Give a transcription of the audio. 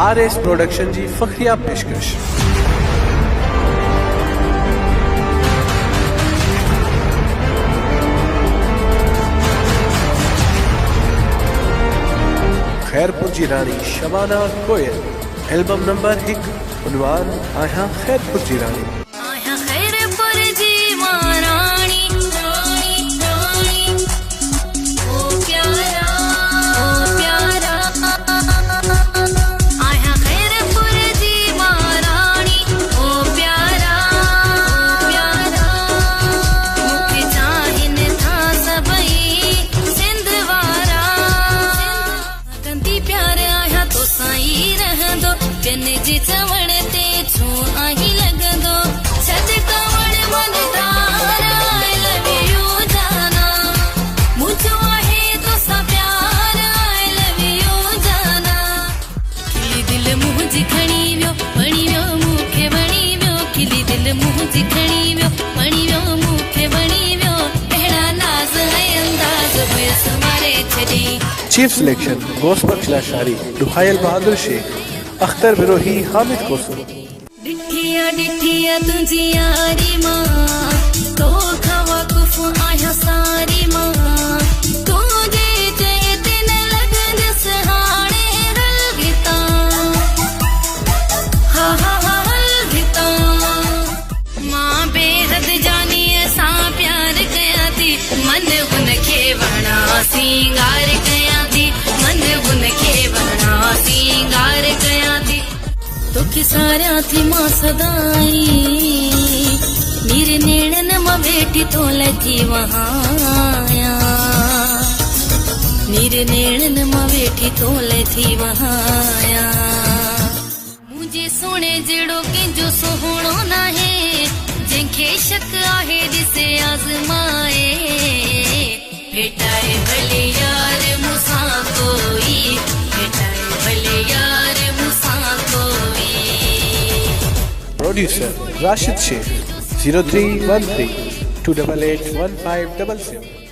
RS production जी फखरिया पेशकश। खैरपुर जी रानी शबाना कोयल, album number 1, उन्वान आया खैरपुर जी रानी। जी चवण ते छू आही लगंदो सज कवण मन तार आई लव यू जाना मुझो आहे तो सा प्यार आई लव यू जाना खिली दिल मुझी खणी वियो बणी वियो मुखे बणी वियो खिली दिल मुझी खणी वियो बणी वियो मुखे बणी वियो अहिड़ा नाज़ है अंदाज़ हुए समारे छड़ी। चीफ सिलेक्शन गोस बख्श लाशारी, दुहायल बहादुर शेख, अख्तर बिरोही, हामिद कोसो। डिठिया डिठिया तुझी यारी माँ तो खवा कुफु आया सारी माँ तुझे चेते न लगन सहाने हल गीता हा हा हा हल गीता माँ बेहद जानी ऐसा प्यार गया थी मन उनके वणा सिंगार गया थी मन उनके वणा सिंगार गया थी तो किसारा थी माँ सदाई मेरे नेड़न माँ बेटी तो लगी वहाँ मेरे नेड़न माँ बेटी तो लगी वहाँ मुझे सोने जड़ो के जो सोहणो ना है जिनके शक आहे जिसे आजमाए भेटाए भले यार मुसा कोई भेटाए भले यार मुसा कोई। प्रोड्यूसर राशिद शेख 0313 288 1577।